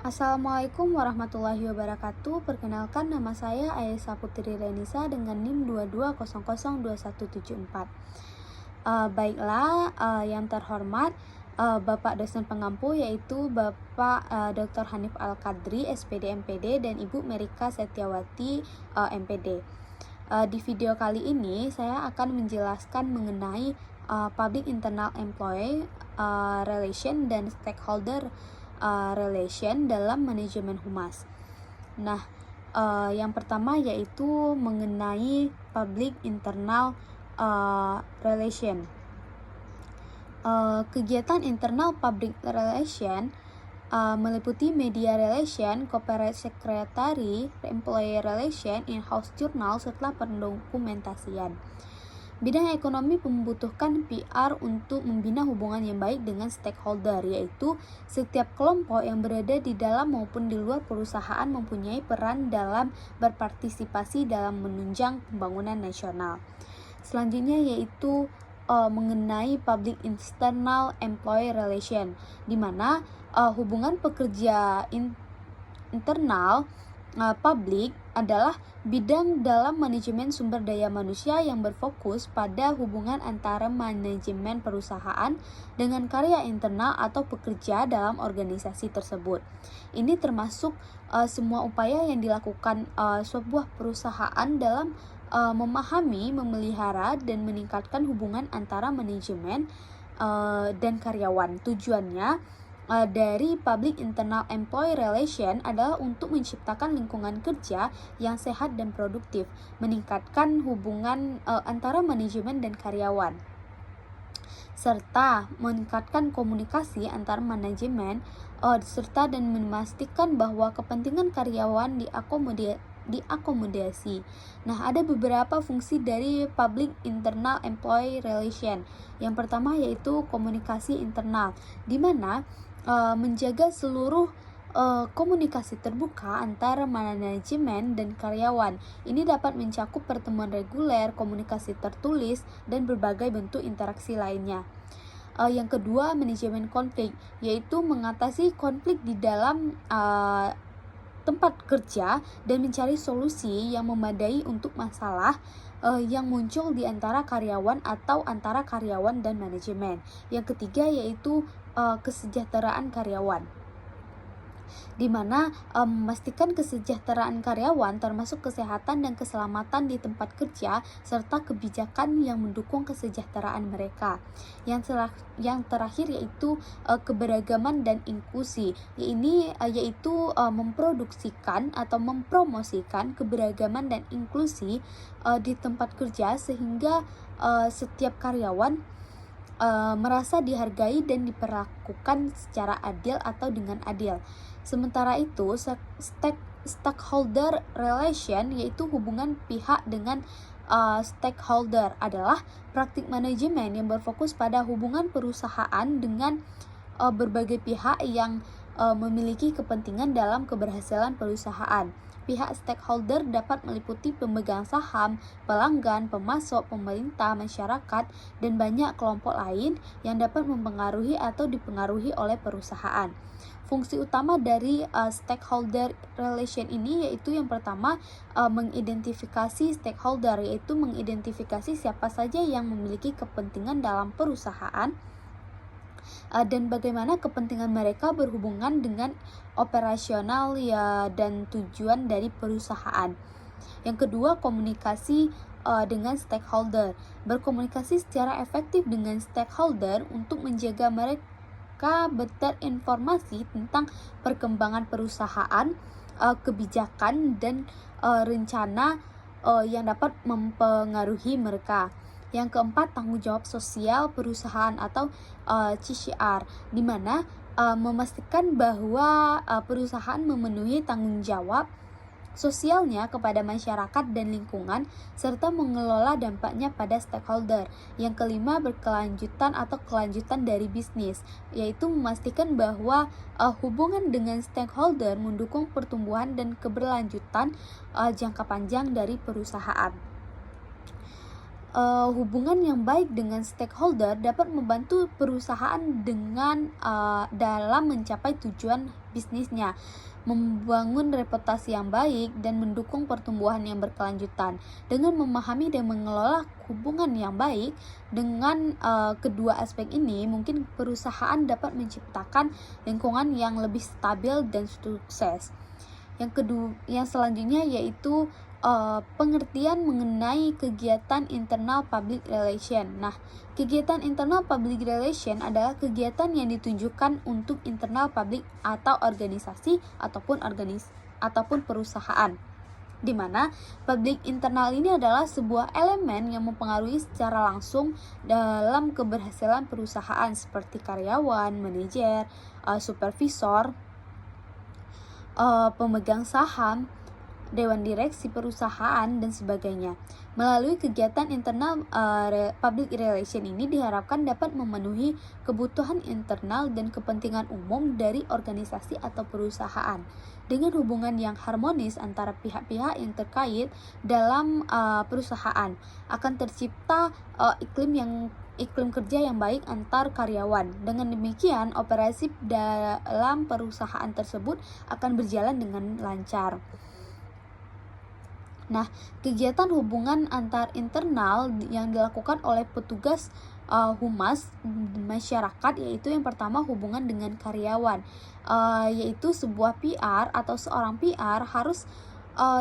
Assalamualaikum warahmatullahi wabarakatuh. Perkenalkan, nama saya Aisyah Putri Renisa dengan NIM 22002174. Yang terhormat Bapak dosen pengampu yaitu Bapak Dr. Hanif Al-Qadri, SPD MPD, dan Ibu Merika Setiawati, MPD. Di video kali ini saya akan menjelaskan mengenai Public Internal Employee Relation dan Stakeholder Relation dalam manajemen humas. Nah, yang pertama yaitu mengenai Public Internal Relation. Kegiatan internal public relation meliputi media relation, corporate secretary, employee relation, in-house journal, serta pendokumentasian. Bidang ekonomi membutuhkan PR untuk membina hubungan yang baik dengan stakeholder, yaitu setiap kelompok yang berada di dalam maupun di luar perusahaan mempunyai peran dalam berpartisipasi dalam menunjang pembangunan nasional. Selanjutnya yaitu mengenai Public Internal Employee Relation, di mana hubungan pekerja internal publik adalah bidang dalam manajemen sumber daya manusia yang berfokus pada hubungan antara manajemen perusahaan dengan karya internal atau pekerja dalam organisasi tersebut. Ini termasuk semua upaya yang dilakukan sebuah perusahaan dalam memahami, memelihara, dan meningkatkan hubungan antara manajemen dan karyawan. Tujuannya dari Public Internal Employee Relation adalah untuk menciptakan lingkungan kerja yang sehat dan produktif, meningkatkan hubungan antara manajemen dan karyawan, serta meningkatkan komunikasi antar manajemen serta dan memastikan bahwa kepentingan karyawan diakomodasi. Nah, ada beberapa fungsi dari Public Internal Employee Relation. Yang pertama yaitu komunikasi internal, di mana menjaga seluruh komunikasi terbuka antara manajemen dan karyawan. Ini dapat mencakup pertemuan reguler, komunikasi tertulis, dan berbagai bentuk interaksi lainnya. Yang kedua, manajemen konflik, yaitu mengatasi konflik di dalam tempat kerja dan mencari solusi yang memadai untuk masalah yang muncul di antara karyawan atau antara karyawan dan manajemen. Yang ketiga yaitu kesejahteraan karyawan, di mana memastikan kesejahteraan karyawan termasuk kesehatan dan keselamatan di tempat kerja serta kebijakan yang mendukung kesejahteraan mereka. Yang terakhir yaitu keberagaman dan inklusi. Ini yaitu memproduksikan atau mempromosikan keberagaman dan inklusi di tempat kerja sehingga setiap karyawan merasa dihargai dan diperlakukan secara adil atau dengan adil. Sementara itu, stakeholder relation yaitu hubungan pihak dengan stakeholder adalah praktik manajemen yang berfokus pada hubungan perusahaan dengan berbagai pihak yang memiliki kepentingan dalam keberhasilan perusahaan. Pihak stakeholder dapat meliputi pemegang saham, pelanggan, pemasok, pemerintah, masyarakat, dan banyak kelompok lain yang dapat mempengaruhi atau dipengaruhi oleh perusahaan. Fungsi utama dari stakeholder relation ini yaitu yang pertama mengidentifikasi stakeholder, yaitu mengidentifikasi siapa saja yang memiliki kepentingan dalam perusahaan dan bagaimana kepentingan mereka berhubungan dengan operasional dan tujuan dari perusahaan. Yang kedua, komunikasi dengan stakeholder. Berkomunikasi secara efektif dengan stakeholder untuk menjaga mereka berinformasi tentang perkembangan perusahaan, kebijakan, dan rencana yang dapat mempengaruhi mereka. Yang keempat, tanggung jawab sosial perusahaan atau CSR, di mana memastikan bahwa perusahaan memenuhi tanggung jawab sosialnya kepada masyarakat dan lingkungan, serta mengelola dampaknya pada stakeholder. Yang kelima, berkelanjutan atau kelanjutan dari bisnis, yaitu memastikan bahwa hubungan dengan stakeholder mendukung pertumbuhan dan keberlanjutan jangka panjang dari perusahaan. hubungan yang baik dengan stakeholder dapat membantu perusahaan dalam mencapai tujuan bisnisnya, membangun reputasi yang baik, dan mendukung pertumbuhan yang berkelanjutan. Dengan memahami dan mengelola hubungan yang baik dengan kedua aspek ini, mungkin perusahaan dapat menciptakan lingkungan yang lebih stabil dan sukses. Yang selanjutnya yaitu pengertian mengenai kegiatan internal public relation. Nah, kegiatan internal public relation adalah kegiatan yang ditujukan untuk internal public atau organisasi ataupun perusahaan, di mana public internal ini adalah sebuah elemen yang mempengaruhi secara langsung dalam keberhasilan perusahaan seperti karyawan, manajer, supervisor, pemegang saham, dewan direksi perusahaan, dan sebagainya. Melalui kegiatan internal public relation ini diharapkan dapat memenuhi kebutuhan internal dan kepentingan umum dari organisasi atau perusahaan. Dengan hubungan yang harmonis antara pihak-pihak yang terkait dalam perusahaan, akan tercipta iklim kerja yang baik antar karyawan. Dengan demikian, operasi dalam perusahaan tersebut akan berjalan dengan lancar. Nah, kegiatan hubungan antar internal yang dilakukan oleh petugas humas masyarakat, yaitu yang pertama hubungan dengan karyawan, yaitu sebuah PR atau seorang PR harus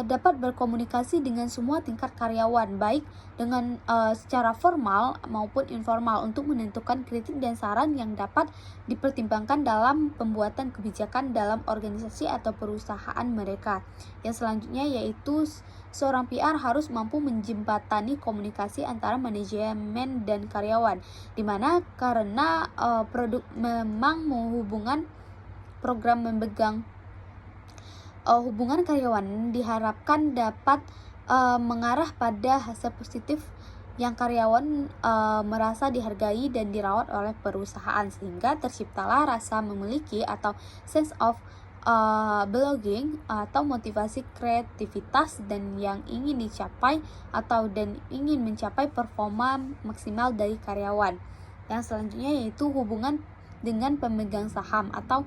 dapat berkomunikasi dengan semua tingkat karyawan, baik dengan secara formal maupun informal, untuk menentukan kritik dan saran yang dapat dipertimbangkan dalam pembuatan kebijakan dalam organisasi atau perusahaan mereka. Yang selanjutnya yaitu seorang PR harus mampu menjembatani komunikasi antara manajemen dan karyawan, dimana karena produk memang menghubungkan program memegang hubungan karyawan diharapkan dapat mengarah pada hasil positif yang karyawan merasa dihargai dan dirawat oleh perusahaan, sehingga terciptalah rasa memiliki atau sense of belonging atau motivasi kreativitas dan yang ingin dicapai dan ingin mencapai performa maksimal dari karyawan. Yang selanjutnya yaitu hubungan dengan pemegang saham atau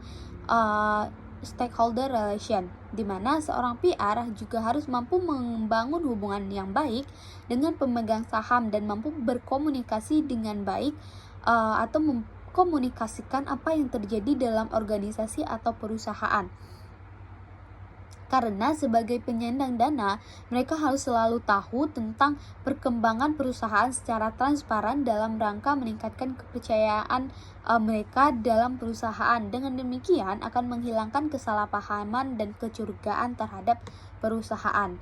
stakeholder relation, di mana seorang PR juga harus mampu membangun hubungan yang baik dengan pemegang saham dan mampu berkomunikasi dengan baik atau mengkomunikasikan apa yang terjadi dalam organisasi atau perusahaan. Karena sebagai penyandang dana, mereka harus selalu tahu tentang perkembangan perusahaan secara transparan dalam rangka meningkatkan kepercayaan mereka dalam perusahaan. Dengan demikian akan menghilangkan kesalahpahaman dan kecurigaan terhadap perusahaan.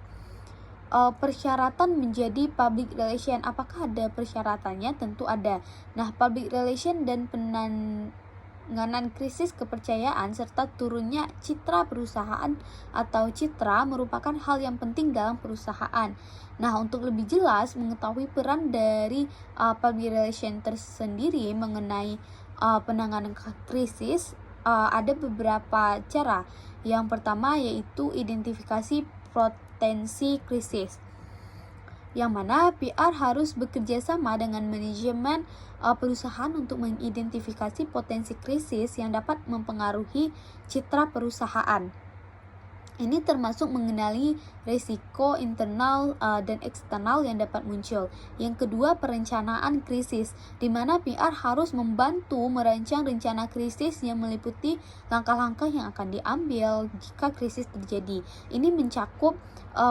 Persyaratan menjadi public relation, apakah ada persyaratannya? Tentu ada. Nah, public relation dan penanganan krisis kepercayaan serta turunnya citra perusahaan atau citra merupakan hal yang penting dalam perusahaan. Nah, untuk lebih jelas mengetahui peran dari public relation tersendiri mengenai penanganan krisis, ada beberapa cara. Yang pertama yaitu identifikasi potensi krisis, yang mana PR harus bekerja sama dengan manajemen perusahaan untuk mengidentifikasi potensi krisis yang dapat mempengaruhi citra perusahaan. Ini termasuk mengenali risiko internal dan eksternal yang dapat muncul. Yang kedua, perencanaan krisis, di mana PR harus membantu merancang rencana krisis yang meliputi langkah-langkah yang akan diambil jika krisis terjadi. Ini mencakup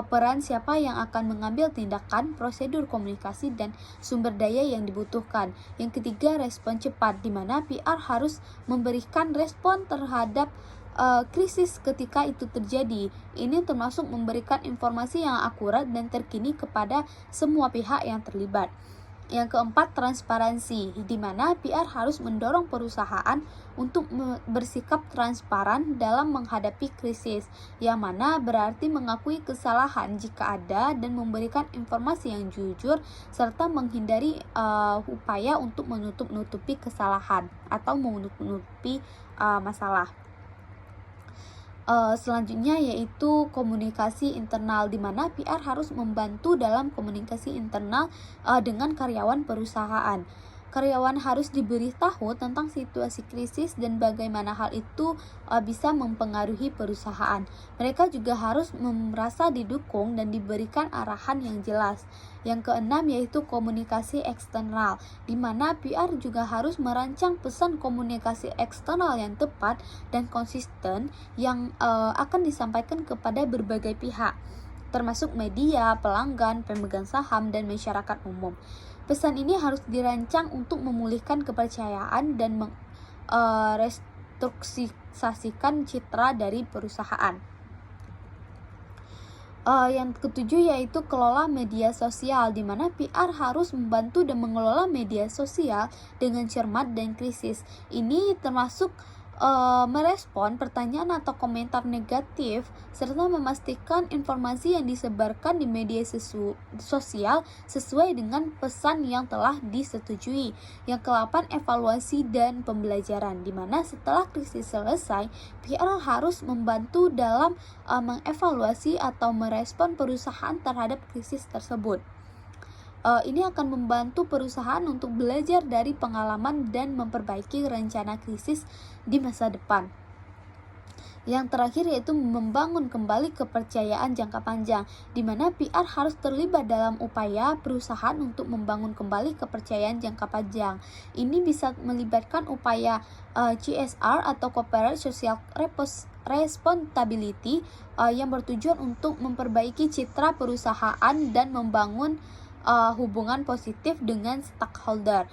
peran siapa yang akan mengambil tindakan, prosedur komunikasi, dan sumber daya yang dibutuhkan. Yang ketiga, respon cepat, di mana PR harus memberikan respon terhadap krisis ketika itu terjadi. Ini termasuk memberikan informasi yang akurat dan terkini kepada semua pihak yang terlibat. Yang keempat, transparansi, di mana PR harus mendorong perusahaan untuk bersikap transparan dalam menghadapi krisis, yang mana berarti mengakui kesalahan jika ada dan memberikan informasi yang jujur serta menghindari upaya untuk menutup-nutupi kesalahan atau menutup-nutupi masalah. Selanjutnya yaitu komunikasi internal, di mana PR harus membantu dalam komunikasi internal dengan karyawan perusahaan. Karyawan harus diberitahu tentang situasi krisis dan bagaimana hal itu bisa mempengaruhi perusahaan. Mereka juga harus merasa didukung dan diberikan arahan yang jelas. Yang keenam yaitu komunikasi eksternal, di mana PR juga harus merancang pesan komunikasi eksternal yang tepat dan konsisten yang akan disampaikan kepada berbagai pihak, termasuk media, pelanggan, pemegang saham, dan masyarakat umum. Pesan ini harus dirancang untuk memulihkan kepercayaan dan merestrukturisasikan citra dari perusahaan. Yang ketujuh yaitu kelola media sosial, di mana PR harus membantu dan mengelola media sosial dengan cermat dan kritis. Ini termasuk merespon pertanyaan atau komentar negatif serta memastikan informasi yang disebarkan di media sosial sesuai dengan pesan yang telah disetujui. Yang ke-8, evaluasi dan pembelajaran, di mana setelah krisis selesai, PR harus membantu dalam mengevaluasi atau merespon perusahaan terhadap krisis tersebut. Ini akan membantu perusahaan untuk belajar dari pengalaman dan memperbaiki rencana krisis di masa depan. Yang terakhir yaitu membangun kembali kepercayaan jangka panjang, di mana PR harus terlibat dalam upaya perusahaan untuk membangun kembali kepercayaan jangka panjang. Ini bisa melibatkan upaya CSR atau Corporate Social Responsibility yang bertujuan untuk memperbaiki citra perusahaan dan membangun hubungan positif dengan stakeholder.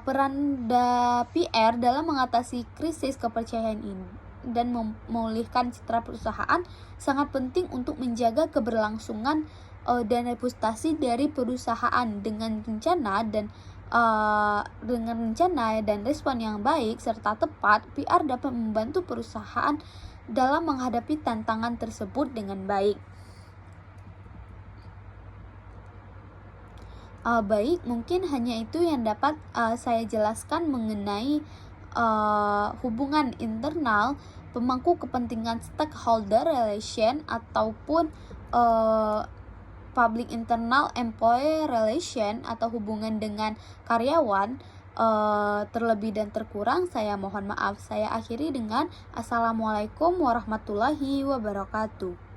Peran PR dalam mengatasi krisis kepercayaan ini dan memulihkan citra perusahaan sangat penting untuk menjaga keberlangsungan dan reputasi dari perusahaan. Dengan rencana dan respon yang baik serta tepat, PR dapat membantu perusahaan dalam menghadapi tantangan tersebut dengan baik. Baik, mungkin hanya itu yang dapat saya jelaskan mengenai hubungan internal pemangku kepentingan stakeholder relation ataupun public internal employee relation atau hubungan dengan karyawan. Terlebih dan terkurang saya mohon maaf. Saya akhiri dengan Assalamualaikum warahmatullahi wabarakatuh.